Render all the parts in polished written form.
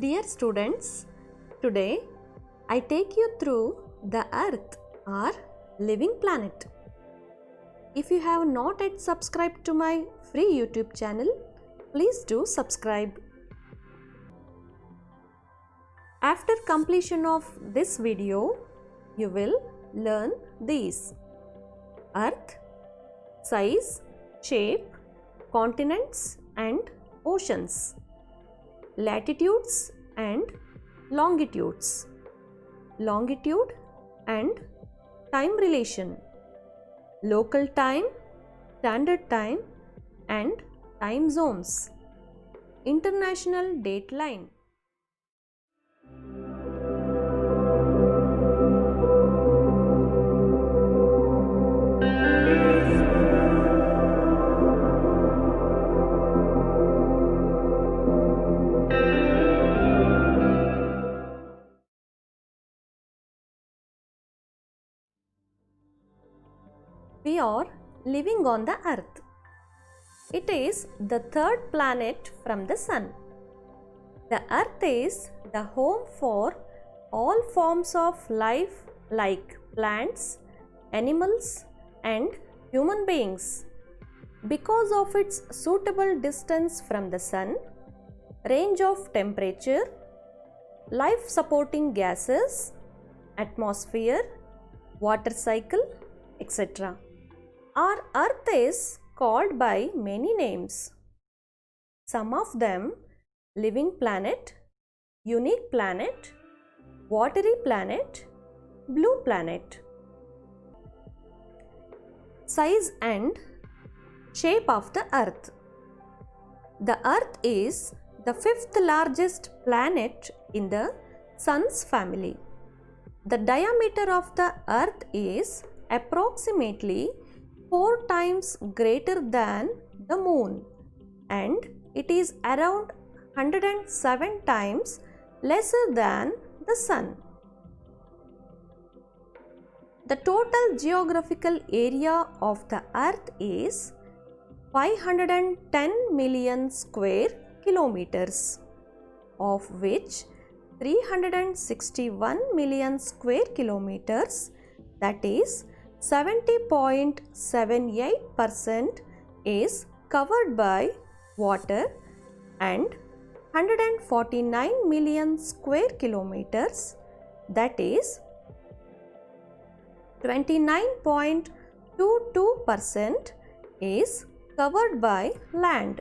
Dear students, today I take you through the Earth, our living planet. If you have not yet subscribed to my free YouTube channel, please do subscribe. After completion of this video, you will learn these: Earth, size, shape, continents and oceans, latitudes and longitudes, longitude and time relation, local time, standard time and time zones, international date line. We are living on the Earth. It is the third planet from the Sun. The Earth is the home for all forms of life like plants, animals, and human beings. Because of its suitable distance from the Sun, range of temperature, life supporting gases, atmosphere, water cycle, etc. Our Earth is called by many names. Some of them living planet, unique planet, watery planet, blue planet. Size and shape of the Earth. The Earth is the fifth largest planet in the Sun's family. The diameter of the Earth is approximately 4 times greater than the Moon, and it is around 107 times lesser than the Sun. The total geographical area of the Earth is 510 million square kilometers, of which 361 million square kilometers, that is 70.78%, is covered by water, and 149 million square kilometers, that is 29.22%, is covered by land.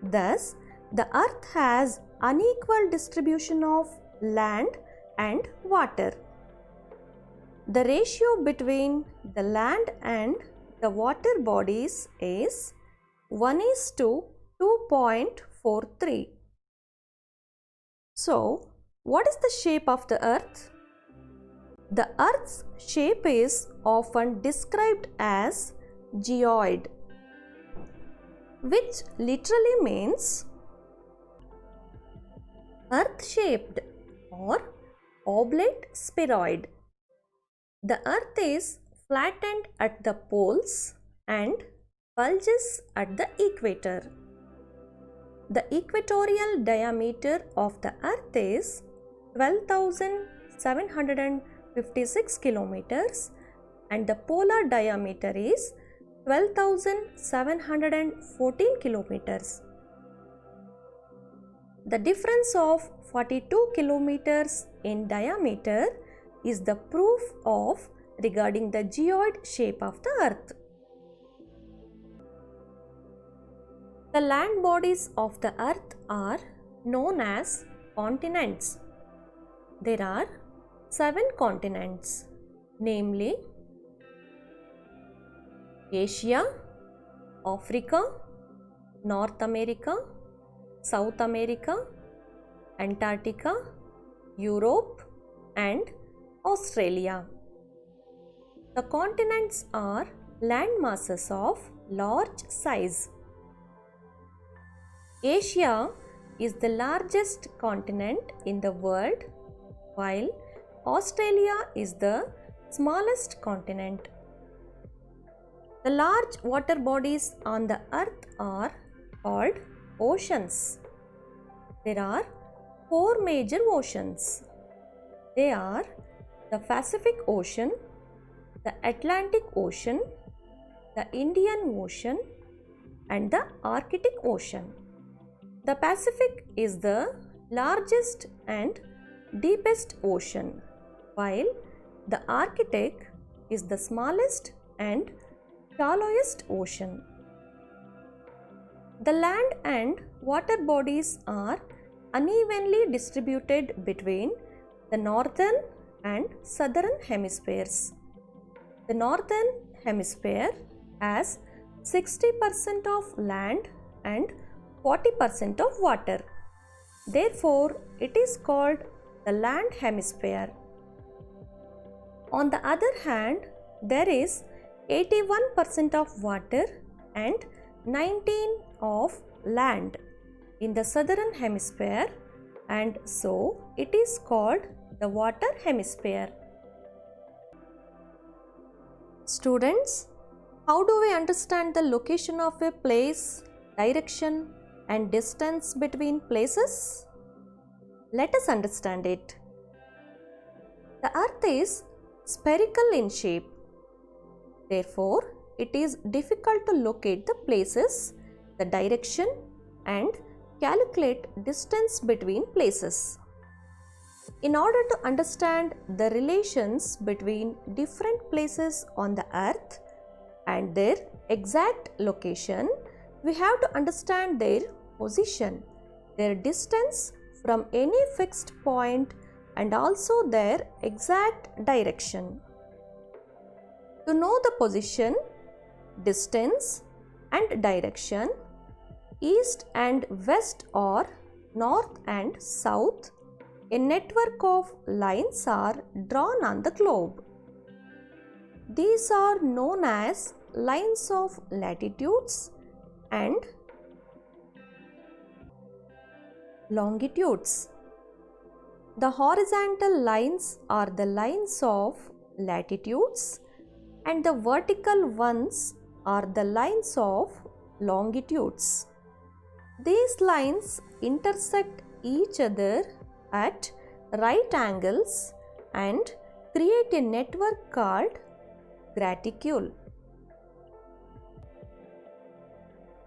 Thus, the Earth has unequal distribution of land and water. The ratio between the land and the water bodies is 1:2.43. So, what is the shape of the Earth? The Earth's shape is often described as geoid, which literally means earth-shaped or oblate spheroid. The Earth is flattened at the poles and bulges at the equator. The equatorial diameter of the Earth is 12,756 kilometers and the polar diameter is 12,714 kilometers. The difference of 42 kilometers in diameter is the proof of regarding the geoid shape of the Earth. The land bodies of the Earth are known as continents. There are 7 continents, namely Asia, Africa, North America, South America, Antarctica, Europe, and Australia. The continents are land masses of large size. Asia is the largest continent in the world, while Australia is the smallest continent. The large water bodies on the Earth are called oceans. There are four major oceans. They are the Pacific Ocean, the Atlantic Ocean, the Indian Ocean, and the Arctic Ocean. The Pacific is the largest and deepest ocean, while the Arctic is the smallest and shallowest ocean. The land and water bodies are unevenly distributed between the northern and southern hemispheres. The northern hemisphere has 60% of land and 40% of water. Therefore, it is called the land hemisphere. On the other hand, there is 81% of water and 19% of land in the southern hemisphere, and so it is called the water hemisphere. Students, how do we understand the location of a place, direction, and distance between places? Let us understand it. The earth is spherical in shape. Therefore, it is difficult to locate the places, the direction, and calculate distance between places. In order to understand the relations between different places on the earth and their exact location, we have to understand their position, their distance from any fixed point, and also their exact direction. To know the position, distance, and direction, east and west or north and south, a network of lines are drawn on the globe. These are known as lines of latitudes and longitudes. The horizontal lines are the lines of latitudes and the vertical ones are the lines of longitudes. These lines intersect each other at right angles and create a network called graticule.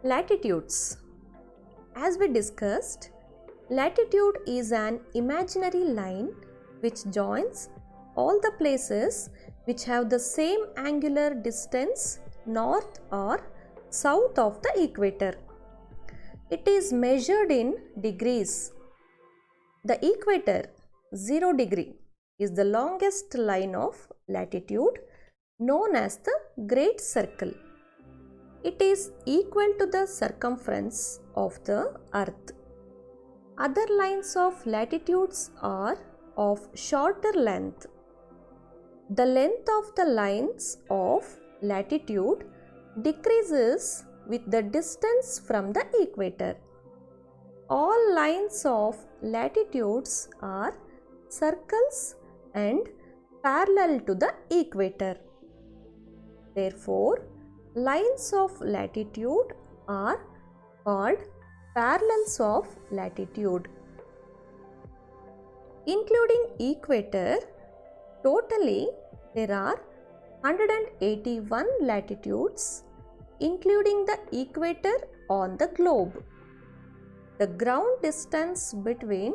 Latitudes. As we discussed, latitude is an imaginary line which joins all the places which have the same angular distance north or south of the equator. It is measured in degrees. The equator, 0 degree, is the longest line of latitude known as the Great Circle. It is equal to the circumference of the earth. Other lines of latitudes are of shorter length. The length of the lines of latitude decreases with the distance from the equator. All lines of latitudes are circles and parallel to the equator. Therefore, lines of latitude are called parallels of latitude. Including equator, totally there are 181 latitudes, including the equator on the globe. The ground distance between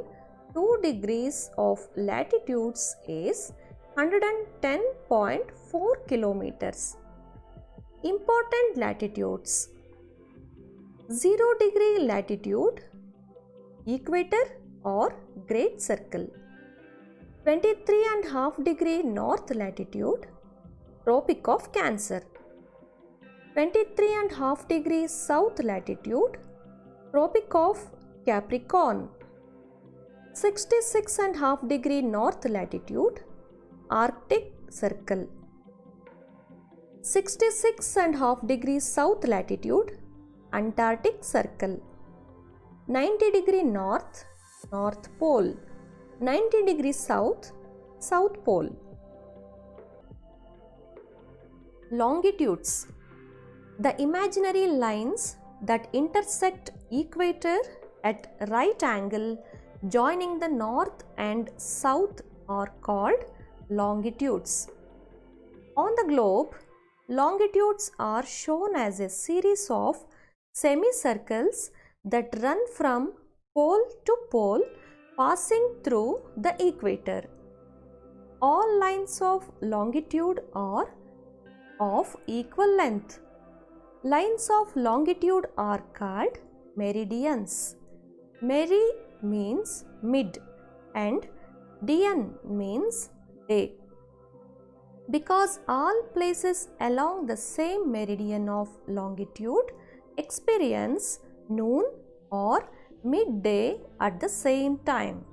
2 degrees of latitudes is 110.4 kilometers. Important latitudes: 0 degree latitude, equator or Great Circle; 23.5 degree north latitude, Tropic of Cancer; 23.5 degree south latitude, Tropic of Capricorn; 66.5 degree north latitude, Arctic Circle; 66.5 degrees south latitude, Antarctic Circle; 90 degree north, North Pole; 90 degrees south, South Pole. Longitudes: the imaginary lines that intersect equator at right angle joining the north and south are called longitudes. On the globe, longitudes are shown as a series of semicircles that run from pole to pole, passing through the equator. All lines of longitude are of equal length. Lines of longitude are called meridians. Meri means mid and dian means day. Because all places along the same meridian of longitude experience noon or midday at the same time.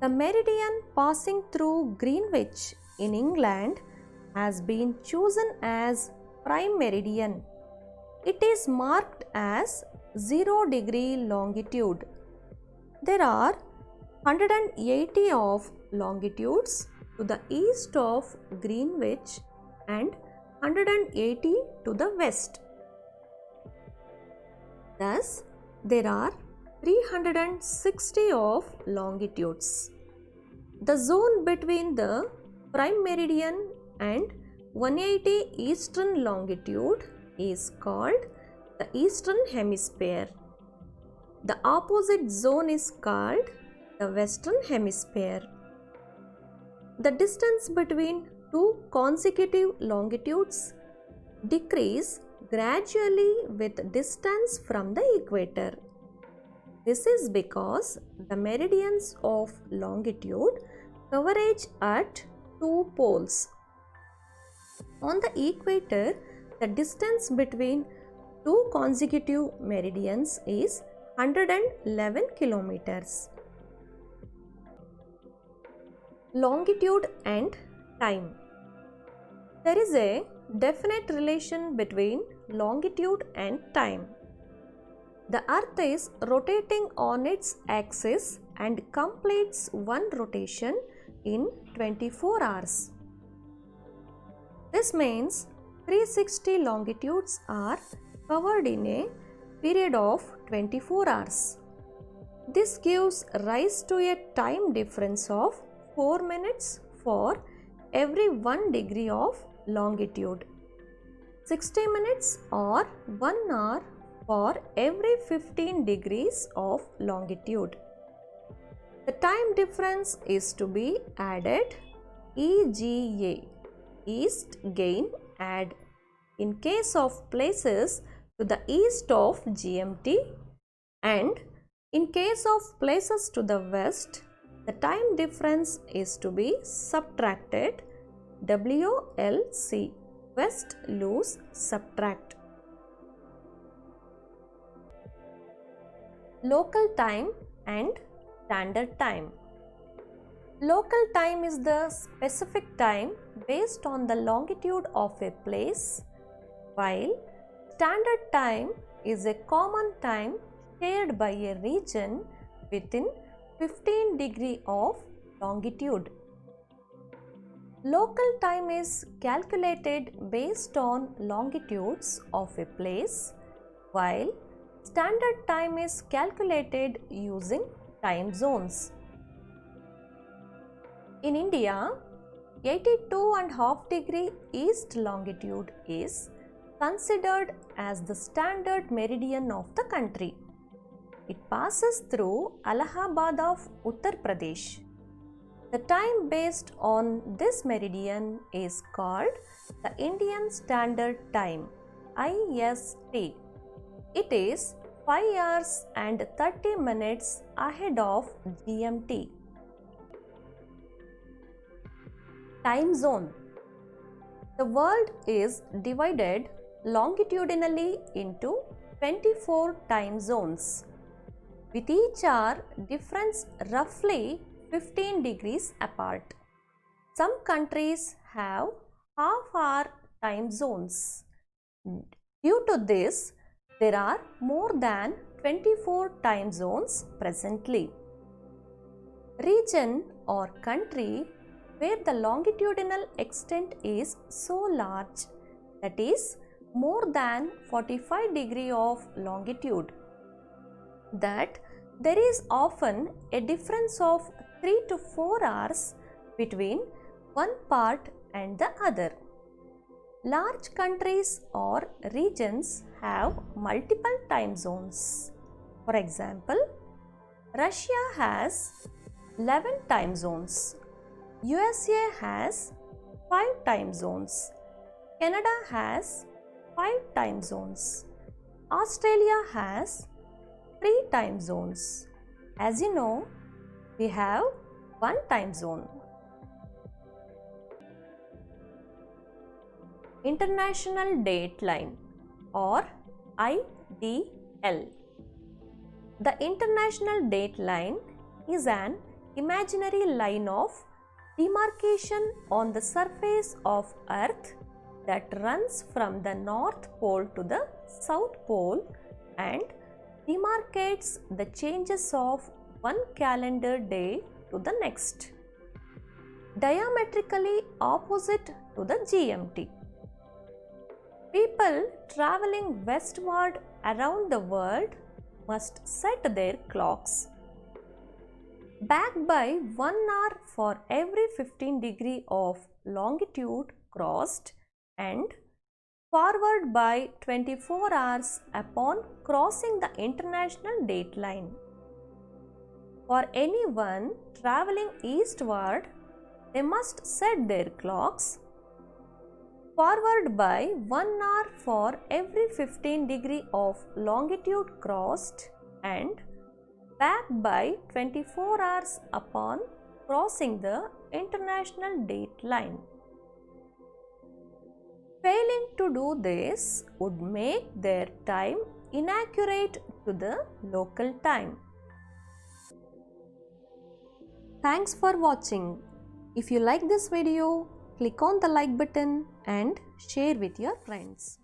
The meridian passing through Greenwich in England has been chosen as prime meridian. It is marked as 0° longitude. There are 180 of longitudes to the east of Greenwich and 180 to the west. Thus, there are 360 of longitudes. The zone between the prime meridian and 180 eastern longitude is called the eastern hemisphere. The opposite zone is called the western hemisphere. The distance between two consecutive longitudes decrease gradually with distance from the equator. This is because the meridians of longitude converge at two poles. On the equator, the distance between two consecutive meridians is 111 kilometers. Longitude and time. There is a definite relation between longitude and time. The earth is rotating on its axis and completes one rotation in 24 hours. This means 360 longitudes are covered in a period of 24 hours. This gives rise to a time difference of 4 minutes for every 1 degree of longitude, 60 minutes or 1 hour for every 15 degrees of longitude. The time difference is to be added EGA, east gain add, in case of places to the east of GMT, and in case of places to the west, the time difference is to be subtracted WLC, west lose subtract. Local time and standard time. Local time is the specific time based on the longitude of a place, while standard time is a common time shared by a region within 15 degrees of longitude. Local time is calculated based on longitudes of a place, while standard time is calculated using time zones. In India, 82.5 degree east longitude is considered as the standard meridian of the country. It passes through Allahabad of Uttar Pradesh. The time based on this meridian is called the Indian Standard Time, IST. It is 5 hours and 30 minutes ahead of GMT. Time zone. The world is divided longitudinally into 24 time zones, with each hour difference roughly 15 degrees apart. Some countries have half-hour time zones. Due to this, there are more than 24 time zones presently. Region or country where the longitudinal extent is so large, that is more than 45 degree of longitude, that There is often a difference of 3 to 4 hours between one part and the other. Large countries or regions have multiple time zones. For example, Russia has 11 time zones. USA has 5 time zones. Canada has 5 time zones. Australia has 3 time zones. As you know, we have one time zone. International Date Line or IDL. The International Date Line is an imaginary line of demarcation on the surface of Earth that runs from the North Pole to the South Pole and demarcates the changes of one calendar day to the next, diametrically opposite to the GMT. People traveling westward around the world must set their clocks back by 1 hour for every 15 degrees of longitude crossed and forward by 24 hours upon crossing the international date line. For anyone traveling eastward, they must set their clocks forward by 1 hour for every 15 degrees of longitude crossed and back by 24 hours upon crossing the international date line. Failing to do this would make their time inaccurate to the local time. Thanks for watching. If you like this video, click on the like button and share with your friends.